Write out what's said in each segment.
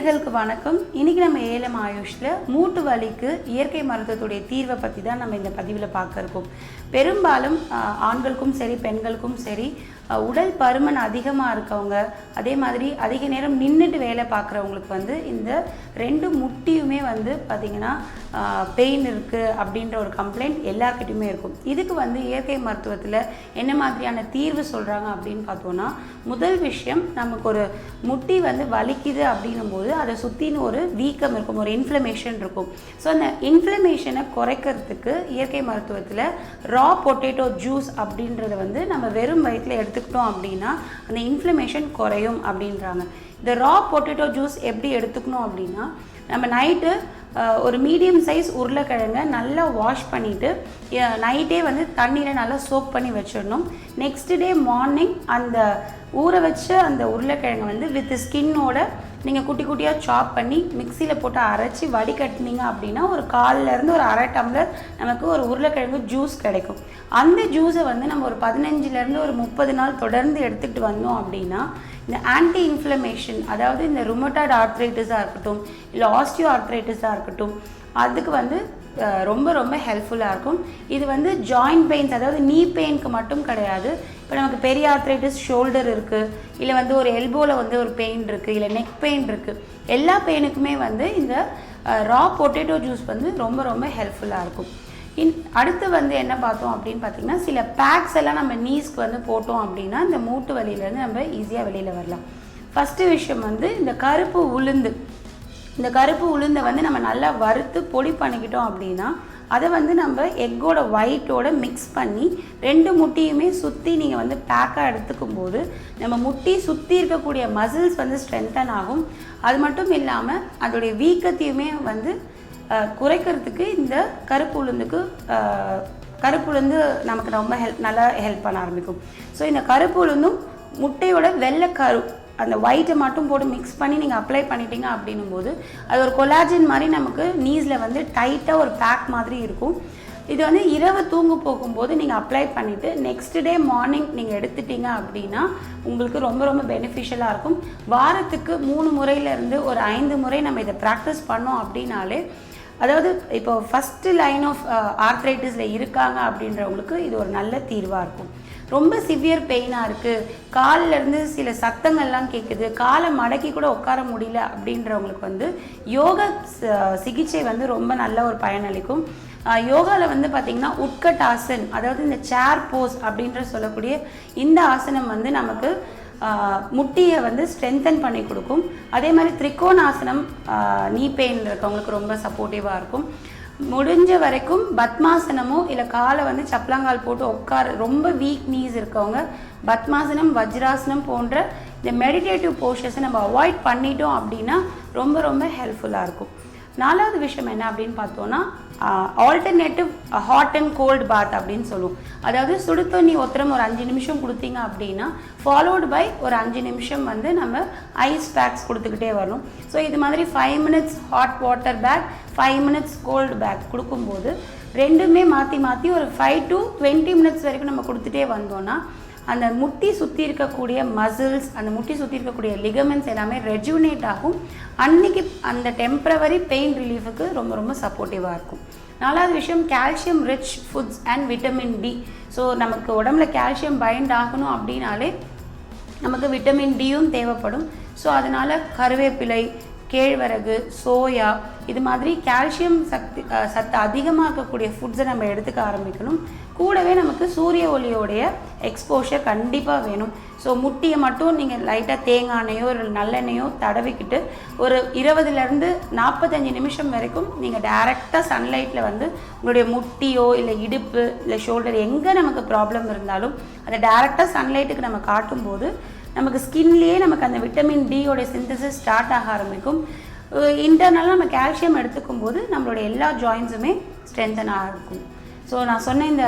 நேயர்களுக்கு வணக்கம். இன்னைக்கு நம்ம ALM ஆயுஷ்ல மூட்டு வலிக்கு இயற்கை மருத்துவத்துடைய தீர்வை பற்றி தான் நம்ம இந்த பதிவில் பார்க்க இருக்கோம். பெரும்பாலும் ஆண்களுக்கும் சரி பெண்களுக்கும் சரி உடல் பருமன் அதிகமாக இருக்கவங்க, அதே மாதிரி அதிக நேரம் நின்றுட்டு வேலை பார்க்குறவங்களுக்கு இந்த ரெண்டு முட்டியுமே பார்த்திங்கன்னா பெயின் இருக்குது அப்படின்ற ஒரு கம்ப்ளைண்ட் எல்லாருக்கிட்டையுமே இருக்கும். இதுக்கு இயற்கை மருத்துவத்தில் என்ன மாதிரியான தீர்வு சொல்கிறாங்க அப்படின்னு பார்த்தோன்னா, முதல் விஷயம், நமக்கு ஒரு முட்டி வலிக்குது அப்படின்னும்போது அதை சுற்றின்னு ஒரு வீக்கம் இருக்கும், ஒரு இன்ஃப்ளமேஷன் இருக்கும். ஸோ அந்த இன்ஃப்ளமேஷனை குறைக்கிறதுக்கு இயற்கை மருத்துவத்தில் ரா பொட்டேட்டோ ஜூஸ் அப்படின்றத நம்ம வெறும் வயிற்றில் எடுத்துக்கிட்டோம் அப்படின்னா அந்த இன்ஃப்ளமேஷன் குறையும் அப்படின்றாங்க. இந்த ரா பொட்டேட்டோ ஜூஸ் எப்படி எடுத்துக்கணும் அப்படின்னா, நம்ம நைட்டு ஒரு மீடியம் சைஸ் உருளைக்கிழங்கை நல்லா வாஷ் பண்ணிவிட்டு நைட்டே தண்ணியில் நல்லா சோக் பண்ணி வச்சிடணும். நெக்ஸ்ட் டே மார்னிங் அந்த ஊற வச்ச அந்த உருளைக்கிழங்கை வித் ஸ்கின்னோட நீங்கள் குட்டி குட்டியாக சாப் பண்ணி மிக்சியில் போட்டு அரைச்சி வடிகட்டினீங்க அப்படின்னா ஒரு 1/4 ஒரு அரை டம்ளர் நமக்கு ஒரு உருளைக்கிழங்கு ஜூஸ் கிடைக்கும். அந்த ஜூஸை நம்ம ஒரு 15 ஒரு 30 நாள் தொடர்ந்து எடுத்துகிட்டு வந்தோம் அப்படின்னா இந்த ஆன்டி இன்ஃப்ளமேஷன், அதாவது இந்த ருமட்டாய்டு ஆர்த்ரைட்டிஸாக இருக்கட்டும் இல்லை ஆஸ்டியோ ஆர்த்ரைட்டிஸாக இருக்கட்டும், அதுக்கு ரொம்ப ரொம்ப ஹெல்ப்ஃபுல்லாக இருக்கும். இது ஜாயிண்ட் பெயின்ஸ், அதாவது நீ பெயினுக்கு மட்டும் கிடையாது. இப்போ நமக்கு பெரிய ஆர்த்ரைட்டிஸ் ஷோல்டர் இருக்குது, இல்லை ஒரு எல்போவில் ஒரு பெயின் இருக்குது, இல்லை நெக் பெயின் இருக்குது, எல்லா பெயினுக்குமே இந்த ரா பொட்டேட்டோ ஜூஸ் ரொம்ப ரொம்ப ஹெல்ப்ஃபுல்லாக இருக்கும். அடுத்து என்ன பார்த்தோம் அப்படின்னு பார்த்திங்கன்னா, சில பேக்ஸ் எல்லாம் நம்ம நீஸ்க்கு போட்டோம் அப்படின்னா இந்த மூட்டு வலியிலேருந்து நம்ம ஈஸியாக வெளியில் வரலாம். ஃபஸ்ட்டு விஷயம் இந்த கருப்பு உளுந்து. இந்த கருப்பு உளுந்தை நம்ம நல்லா வறுத்து பொடி பண்ணிக்கிட்டோம் அப்படின்னா அதை நம்ம எக்கோட ஒயிட்டோட மிக்ஸ் பண்ணி ரெண்டு முட்டியுமே சுற்றி நீங்கள் பேக்காக எடுத்துக்கும் போது நம்ம முட்டி சுற்றி இருக்கக்கூடிய மசில்ஸ் ஸ்ட்ரென்தன் ஆகும். அது மட்டும் இல்லாமல் அதோடைய வீக்கத்தையுமே குறைக்கிறதுக்கு இந்த கருப்பு உளுந்து நமக்கு ரொம்ப நல்லா ஹெல்ப் பண்ண ஆரம்பிக்கும். ஸோ இந்த கருப்பு உளுந்தும் முட்டையோட வெள்ளை கரு அந்த ஒயிட்டை மட்டும் போட்டு மிக்ஸ் பண்ணி நீங்கள் அப்ளை பண்ணிட்டீங்க அப்படின்னும் போது அது ஒரு கொலாஜன் மாதிரி நமக்கு நீஸில் டைட்டாக ஒரு பேக் மாதிரி இருக்கும். இது இரவு தூங்க போகும்போது நீங்கள் அப்ளை பண்ணிவிட்டு நெக்ஸ்ட் டே மார்னிங் நீங்கள் எடுத்துட்டீங்க அப்படின்னா உங்களுக்கு ரொம்ப ரொம்ப பெனிஃபிஷியலாக இருக்கும். வாரத்துக்கு 3 முறையிலேருந்து ஒரு 5 முறை நம்ம இதை ப்ராக்டிஸ் பண்ணோம் அப்படின்னாலே, அதாவது இப்போ ஃபஸ்ட்டு லைன் ஆஃப் ஆர்த்ரைட்டிஸில் இருக்காங்க அப்படின்றவங்களுக்கு இது ஒரு நல்ல தீர்வாக இருக்கும். ரொம்ப சிவியர் பெயினாக இருக்குது, காலிலேருந்து சில சத்தங்கள்லாம் கேட்குது, காலை மடக்கி கூட உட்கார முடியல அப்படின்றவங்களுக்கு யோகா சிகிச்சை ரொம்ப நல்ல ஒரு பயனளிக்கும். யோகாவில் பார்த்திங்கன்னா உட்கட் ஆசன், அதாவது இந்த சேர் போஸ் அப்படின்ற சொல்லக்கூடிய இந்த ஆசனம் நமக்கு முட்டியை ஸ்ட்ரென்தன் பண்ணி கொடுக்கும். அதே மாதிரி திரிகோணாசனம் நீ பெயின் இருக்கவங்களுக்கு ரொம்ப சப்போர்ட்டிவாக இருக்கும். முடிஞ்ச வரைக்கும் பத்மாசனமோ இல்லை காலை சப்பலாங்கால் போட்டு உட்கார ரொம்ப வீக் நீஸ் இருக்கவங்க பத்மாசனம், வஜ்ராசனம் போன்ற இந்த மெடிடேட்டிவ் போஸ்டர்ஸை நம்ம அவாய்ட் பண்ணிட்டோம் அப்படின்னா ரொம்ப ரொம்ப ஹெல்ப்ஃபுல்லாக இருக்கும். 4வது விஷயம் என்ன அப்படின்னு பார்த்தோன்னா, ஆல்டர்னேட்டிவ் ஹாட் அண்ட் கோல்டு பாத் அப்படின்னு சொல்லுவோம். அதாவது சுடு தண்ணி ஒத்தரம் ஒரு 5 நிமிஷம் கொடுத்தீங்க அப்படின்னா ஃபாலோடு பை ஒரு 5 நிமிஷம் நம்ம ஐஸ் பேக்ஸ் கொடுத்துக்கிட்டே வரணும். ஸோ இது மாதிரி 5 minutes hot water pack, 5 minutes cold pack கொடுக்கும்போது ரெண்டுமே மாற்றி மாற்றி ஒரு 5 to 20 மினிட்ஸ் வரைக்கும் நம்ம கொடுத்துட்டே வந்தோன்னா அந்த முட்டி சுற்றி இருக்கக்கூடிய மசில்ஸ், அந்த முட்டி சுற்றி இருக்கக்கூடிய லிகமெண்ட்ஸ் எல்லாமே ரெஜுனேட் ஆகும். அன்றைக்கி அந்த டெம்பரவரி பெயின் ரிலீஃபுக்கு ரொம்ப ரொம்ப சப்போர்ட்டிவாக இருக்கும். 4வது விஷயம், calcium rich foods and vitamin D. So நமக்கு உடம்புல கால்சியம் பைண்ட் ஆகணும் அப்படின்னாலே நமக்கு விட்டமின் டியும் தேவைப்படும். ஸோ அதனால் கருவேப்பிலை, கேழ்வரகு, சோயா, இது மாதிரி கால்சியம் சத்து அதிகமாக இருக்கக்கூடிய ஃபுட்ஸை நம்ம எடுத்துக்க ஆரம்பிக்கணும். கூடவே நமக்கு சூரிய ஒளியோடைய எக்ஸ்போஷர் கண்டிப்பாக வேணும். ஸோ முட்டியை மட்டும் நீங்கள் லைட்டாக தேங்காய் எண்ணெயோ ஒரு நல்லெண்ணெயோ தடவிக்கிட்டு ஒரு 20 to 45 நிமிஷம் வரைக்கும் நீங்கள் டைரெக்டாக சன்லைட்டில் உங்களுடைய முட்டியோ இல்லை இடுப்பு இல்லை ஷோல்டர் எங்கே நமக்கு ப்ராப்ளம் இருந்தாலும் அதை டைரெக்டாக சன்லைட்டுக்கு நம்ம காட்டும்போது நமக்கு ஸ்கின்லேயே நமக்கு அந்த விட்டமின் டியோடைய சிந்தசிஸ் ஸ்டார்ட் ஆக ஆரம்பிக்கும். இன்டர்னலாக நம்ம கால்சியம் எடுத்துக்கும் போது நம்மளுடைய எல்லா ஜாயின்ஸுமே ஸ்ட்ரென்தனாக இருக்கும். ஸோ நான் சொன்ன இந்த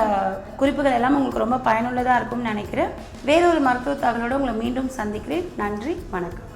குறிப்புகள் எல்லாம் உங்களுக்கு ரொம்ப பயனுள்ளதாக இருக்கும்னு நினைக்கிறேன். வேறொரு மருத்துவ தகவலோடு உங்களை மீண்டும் சந்திக்கிறேன். நன்றி, வணக்கம்.